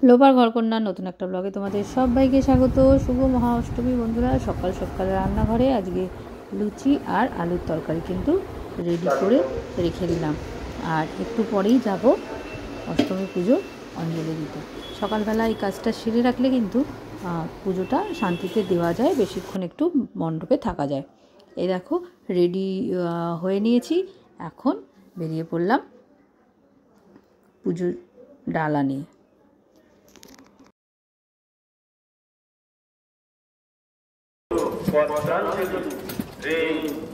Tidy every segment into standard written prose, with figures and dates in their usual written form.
লোপার ঘরকন্যার নতুন একটা ব্লগে তোমাদের সবাইকে স্বাগত। শুভ মহা অষ্টমী বন্ধুরা। সকাল সকাল রান্নাঘরে আজকে লুচি আর আলুর তরকারি কিন্তু রেডি করে রেখে দিলাম, আর একটু পরেই যাব অষ্টমী পুজো অঞ্জলি দিতে। সকালবেলা এই কাজটা সেরে রাখলে কিন্তু পুজোটা শান্তিতে দেওয়া যায়, বেশিক্ষণ একটু মণ্ডপে থাকা যায়। এই দেখো রেডি হয়ে নিয়েছি, এখন বেরিয়ে পড়লাম পুজোর ডালা নিয়ে।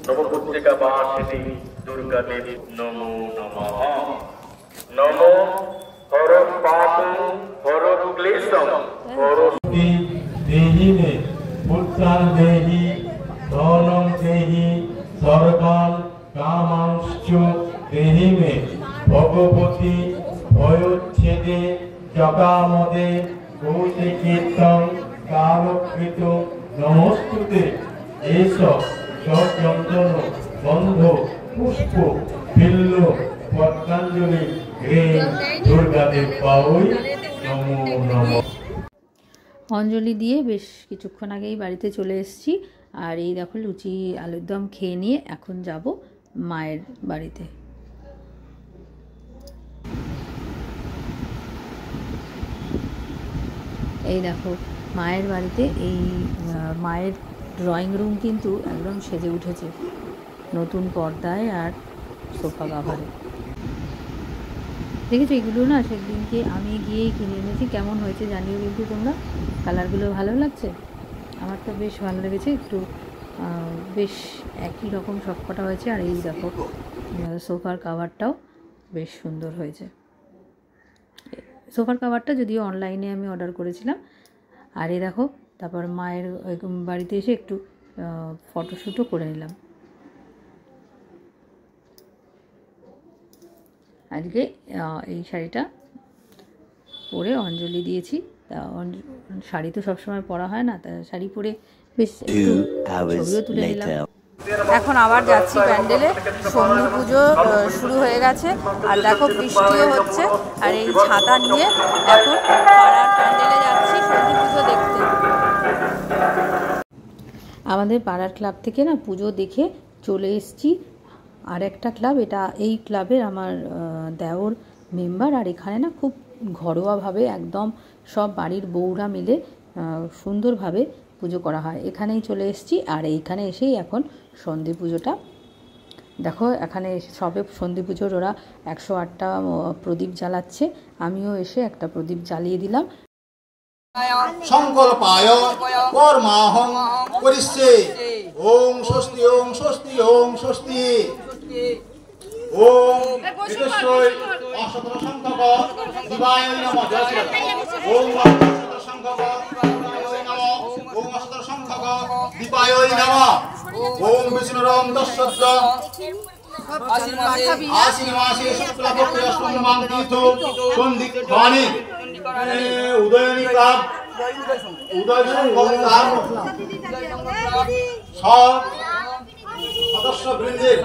নবপত্রিকা বাসিনী দুর্গা দেবী নমো নমঃ। নমো হরং পাপং হরং ক্লেশং হরতি দেহি মে পুত্রাং দেহি ধনং দেহি সর্বান কামাংশ্চ দেহি মে ভগবতী ভয়োচ্ছেদে জগামদে কৌশিকীর্তং কালকৃত নমস্তুতে। এইসব সচন্দন বন্ধ পুষ্প বিল্ল পদ্মাঞ্জলি হে দুর্গাদেব পাওই নমো নমঃ। অঞ্জলি দিয়ে বেশ কিছুক্ষণ আগেই বাড়িতে চলে এসেছি, আর এই দেখো লুচি আলুর দম খেয়ে নিয়ে এখন যাব মায়ের বাড়িতে। এই দেখো মায়ের বাড়িতে, এই মায়ের ড্রয়িং রুম কিন্তু একদম সেজে উঠেছে নতুন পর্দায় আর সোফা কাভারে। দেখেছো এগুলো না সেদিনকে আমি গিয়েই কিনে এনেছি, কেমন হয়েছে জানিও কিন্তু তোমরা। কালারগুলো ভালো লাগছে, আমার তো বেশ ভালো লেগেছে, একটু বেশ একই রকম সবকটা হয়েছে। আর এই দেখো সোফার কাভারটাও বেশ সুন্দর হয়েছে। সোফার কাভারটা যদিও অনলাইনে আমি অর্ডার করেছিলাম। আর এই দেখো তারপর মায়ের বাড়িতে এসে একটু ফটোশ্যুটও করে নিলাম। আজকে এই শাড়িটা পরে অঞ্জলি দিয়েছি। তা শাড়ি তো সবসময় পরা হয় না, তা শাড়ি পরে বেশ একটু ছবিও তুলে নিলাম। এখন আবার যাচ্ছি প্যান্ডেলে, সন্ধি পুজো শুরু হয়ে গেছে আর দেখো বৃষ্টিও হচ্ছে। আর এই ছাতা নিয়ে এখন পাড়ার প্যান্ডেলে যাচ্ছি সন্ধি পুজো দেখতে। আমাদের পাড়ার ক্লাব থেকে না পুজো দেখে চলে এসেছি আর একটা ক্লাব, এটা এই ক্লাবের আমার দেওর মেম্বার। আর এখানে না খুব ঘরোয়াভাবে একদম সব বাড়ির বউরা মিলে সুন্দরভাবে পুজো করা হয়। এখানেই চলে এসেছি, আর এইখানে এসেই এখন সন্ধি পুজোটা দেখো। এখানে সবে সন্ধি পুজোর ওরা 108টা প্রদীপ জ্বালাচ্ছে, আমিও এসে একটা প্রদীপ জ্বালিয়ে দিলাম। সংকল্পায় কর্মাহং করিষ্যে। ওম স্বস্তি ওম স্বস্তি ওম স্বস্তি। ওম বিশ্বয় অষ্টতর সংখ্যক দিবায় নমঃ। ওম অষ্টতর সংখ্যক দিবায় নমঃ। ওম অষ্টতর সংখ্যক দিবায় নমঃ। ওম বিষ্ণুরম দশস্য আশ্বিন মাসে শুক্লপক্ষে অষ্টমীং তীর্থ সন্ধিক্ষণে উদয়নী ক্লাব উদয় সংঘ ক্লাব সব সদস্য বৃন্দের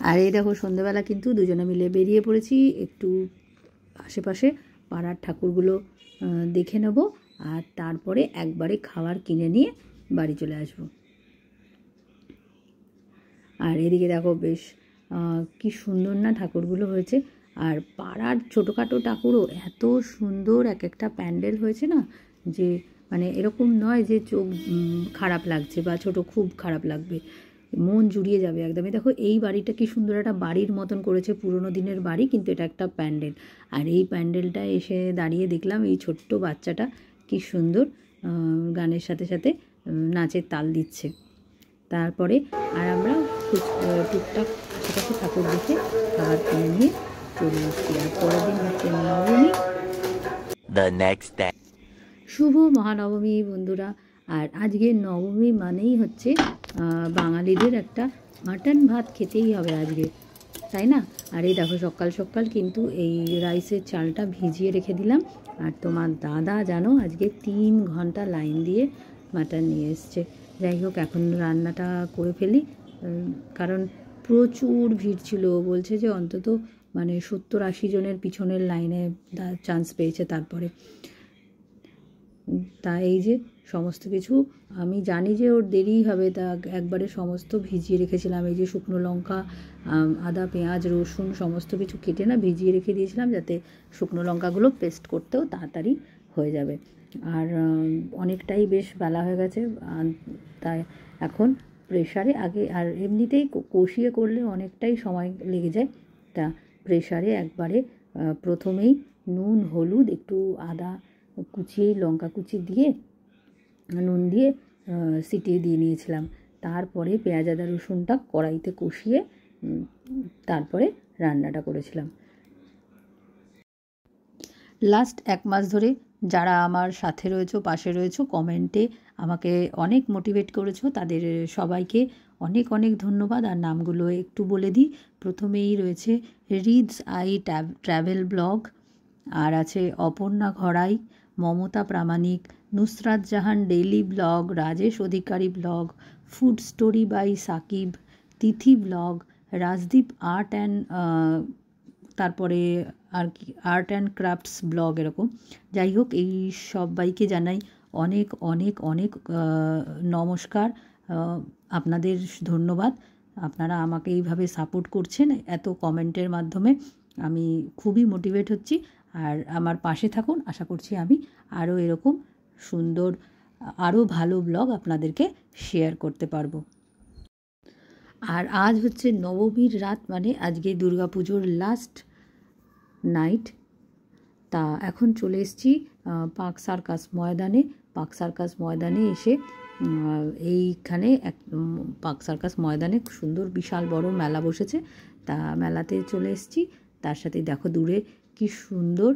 আর এই দেখো সন্ধ্যেবেলা কিন্তু দুজনে মিলে বেরিয়ে পড়েছি, একটু আশেপাশে পাড়ার ঠাকুরগুলো দেখে নেব, আর তারপরে একবারে খাবার কিনে নিয়ে বাড়ি চলে আসব। আর এদিকে দেখো বেশ কি সুন্দর না ঠাকুরগুলো হয়েছে। আর পাড়ার ছোটোখাটো ঠাকুরও এত সুন্দর এক একটা প্যান্ডেল হয়েছে না, যে মানে এরকম নয় যে চোখ খারাপ লাগছে বা ছোটো খুব খারাপ লাগবে, মন জুড়িয়ে যাবে একদমই। দেখো এই বাড়িটা কি সুন্দর একটা বাড়ির মতন করেছে, পুরোনো দিনের বাড়ি কিন্তু এটা একটা প্যান্ডেল। আর এই প্যান্ডেলটা এসে দাঁড়িয়ে দেখলাম এই ছোট্ট বাচ্চাটা কি সুন্দর গানের সাথে সাথে নাচের তাল দিচ্ছে। তারপরে আর আমরা টুকটাক আশেপাশে ঠাকুর দেখে খাবার কিনে নিয়ে চলে এসেছি। আর পরের দিন হচ্ছে নবমী, শুভ মহানবমী বন্ধুরা। আর আজকে নবমী মানেই হচ্ছে বাঙালিদের একটা মাটন ভাত খেতেই হবে আজকে, তাই না? আর এই দেখো সকাল সকাল কিন্তু এই রাইসের চালটা ভিজিয়ে রেখে দিলাম। আর তোমার দাদা জানো আজকে 3 ঘন্টা লাইন দিয়ে মাটন নিয়ে এসছে। যাই হোক, এখন রান্নাটা করে ফেলি, কারণ প্রচুর ভিড় ছিল। বলছে যে অন্তত মানে 70-80 জনের পিছনের লাইনে চান্স পেয়েছে। তারপরে তা এই যে সমস্ত কিছু আমি জানি যে ওর দেরিই হবে, তা একবারে সমস্ত ভিজিয়ে রেখেছিলাম। এই যে শুকনো লঙ্কা, আদা, পেঁয়াজ, রসুন সমস্ত কিছু কেটে না ভিজিয়ে রেখে দিয়েছিলাম, যাতে শুকনো লঙ্কাগুলো পেস্ট করতেও তাড়াতাড়ি হয়ে যাবে। আর অনেকটাই বেশ বেলা হয়ে গেছে, তাই এখন প্রেশারে আগে, আর এমনিতেই কষিয়ে করলে অনেকটাই সময় লেগে যায়, তা প্রেশারে একবারে প্রথমেই নুন, হলুদ, একটু আদা কুচিয়ে, লঙ্কা কুচি দিয়ে, নুন দিয়ে সিটিয়ে দিয়ে নিয়েছিলাম। তারপরে পেঁয়াজ, আদা, রসুনটা কড়াইতে কষিয়ে তারপরে রান্নাটা করেছিলাম। লাস্ট 1 মাস ধরে যারা আমার সাথে রয়েছো, পাশে রয়েছো, কমেন্টে আমাকে অনেক মোটিভেট করেছো, তাদের সবাইকে অনেক অনেক ধন্যবাদ। আর নামগুলো একটু বলে দিই। প্রথমেই রয়েছে রিডস আই ট্র্যাভেল ব্লগ, আর আছে অপর্ণা ঘড়াই, Mamata Pramanik, Nusrat Jahan daily blog, Rajesh Adhikari blog, food story by Sakib, Tithi blog, Rajdeep art and তারপরে আর কি আর্ট অ্যান্ড ক্রাফটস ব্লগ, এরকম। যাই হোক, এই সবাইকে জানাই অনেক অনেক অনেক নমস্কার, আপনাদের ধন্যবাদ। আপনারা আমাকে এইভাবে সাপোর্ট করছেন এত কমেন্টের মাধ্যমে, আমি খুবই মোটিভেট হচ্ছি। আর আমার পাশে থাকুন, আশা করছি আমি আরও এরকম সুন্দর, আরও ভালো ব্লগ আপনাদেরকে শেয়ার করতে পারবো। আর আজ হচ্ছে নবমীর রাত, মানে আজকে দুর্গাপুজোর লাস্ট নাইট। তা এখন চলে এসেছি পার্ক সার্কাস ময়দানে। পার্ক সার্কাস ময়দানে এসে এইখানে পার্ক সার্কাস ময়দানে সুন্দর বিশাল বড় মেলা বসেছে, তা মেলাতে চলে এসেছি। তার সাথে দেখো দূরে কি সুন্দর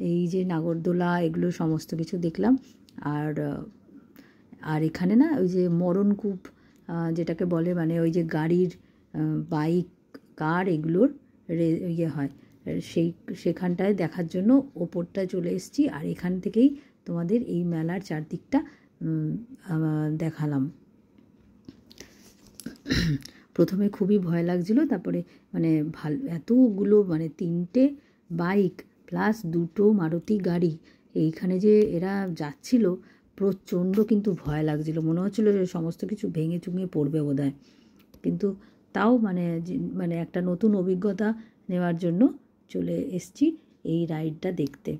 এই যে নাগরদোলা, এগুলো সমস্ত কিছু দেখলাম। আর এখানে না ওই যে মরণকূপ যেটাকে বলে, মানে ওই যে গাড়ির, বাইক, কার, এগুলোর ইয়ে হয়, সেখানটায় দেখার জন্য ওপরটায় চলে এসেছি। আর এখান থেকেই তোমাদের এই মেলার চারদিকটা দেখালাম। প্রথমে খুবই ভয় লাগছিল, তারপরে মানে ভালো, এতগুলো মানে 3টে বাইক প্লাস 2টো মারুতি গাড়ি এইখানে যে এরা যাচ্ছিল, প্রচণ্ড কিন্তু ভয় লাগছিল। মনে হচ্ছিলো যে সমস্ত কিছু ভেঙে চুঙে পড়বে বোধহয়, কিন্তু তাও মানে একটা নতুন অভিজ্ঞতা নেওয়ার জন্য চলে এসেছি এই রাইডটা দেখতে।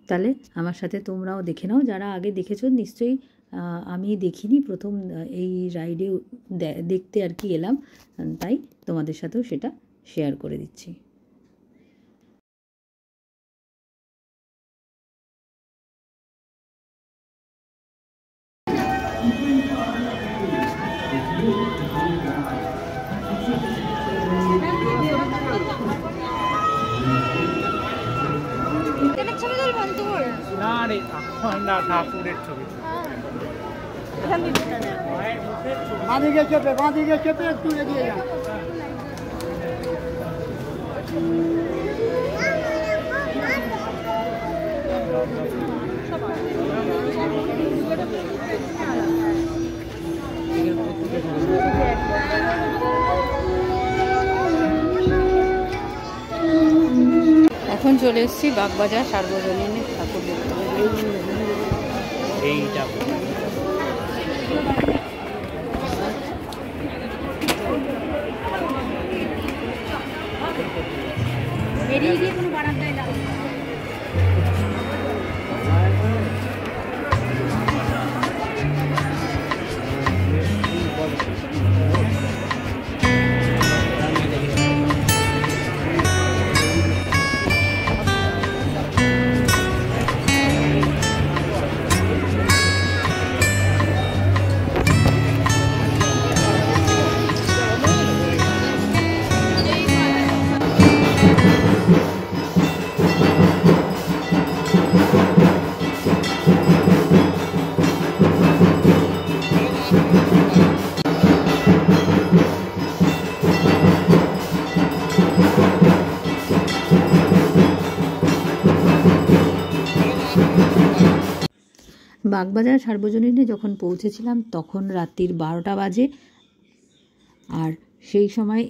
তাহলে আমার সাথে তোমরাও দেখে নাও, যারা আগে দেখেছো নিশ্চয়ই। আমি দেখিনি, প্রথম এই রাইডে দেখতে আর কি এলাম, তাই তোমাদের সাথেও সেটা শেয়ার করে দিচ্ছি। না রে, না ঠাকুরের ছবি। বাঁদিকে চেপে একটু এগিয়ে যান। এখন চলে এসেছি বাগবাজার সার্বজনীন ঠাকুর দেখতে। এইটা বেরিয়ে গিয়ে কোনো বারান্দায় দাও। বাগবাজার সার্বজনীনে যখন পৌঁছেছিলাম তখন রাত্রির 12টা বাজে। আর সেই সময়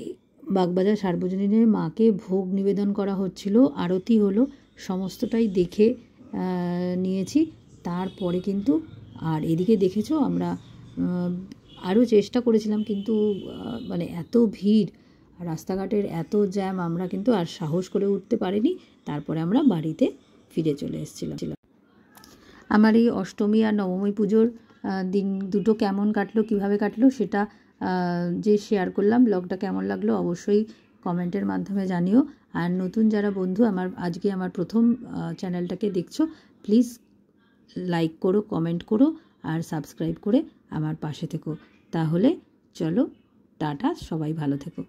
বাগবাজার সার্বজনীনে মাকে ভোগ নিবেদন করা হচ্ছিল, আরতি হলো, সমস্তটাই দেখে নিয়েছি। তারপরে কিন্তু আর এদিকে দেখেছো আমরা আরও চেষ্টা করেছিলাম, কিন্তু মানে এত ভিড়, রাস্তাঘাটের এত জ্যাম, আমরা কিন্তু আর সাহস করে উঠতে পারিনি। তারপরে আমরা বাড়িতে ফিরে চলে এসেছিলাম। আমার এই অষ্টমী আর নবমী পুজোর দিন দুটো কেমন কাটলো, কিভাবে কাটলো সেটা যে শেয়ার করলাম। ব্লগটা কেমন লাগলো অবশ্যই কমেন্টের মাধ্যমে জানিও। আর নতুন যারা বন্ধু আজকে আমার প্রথম চ্যানেলটাকে দেখছো, প্লিজ লাইক করো, কমেন্ট করো আর সাবস্ক্রাইব করে আমার পাশে থেকো। তাহলে চলো, টাটা, সবাই ভালো থেকো।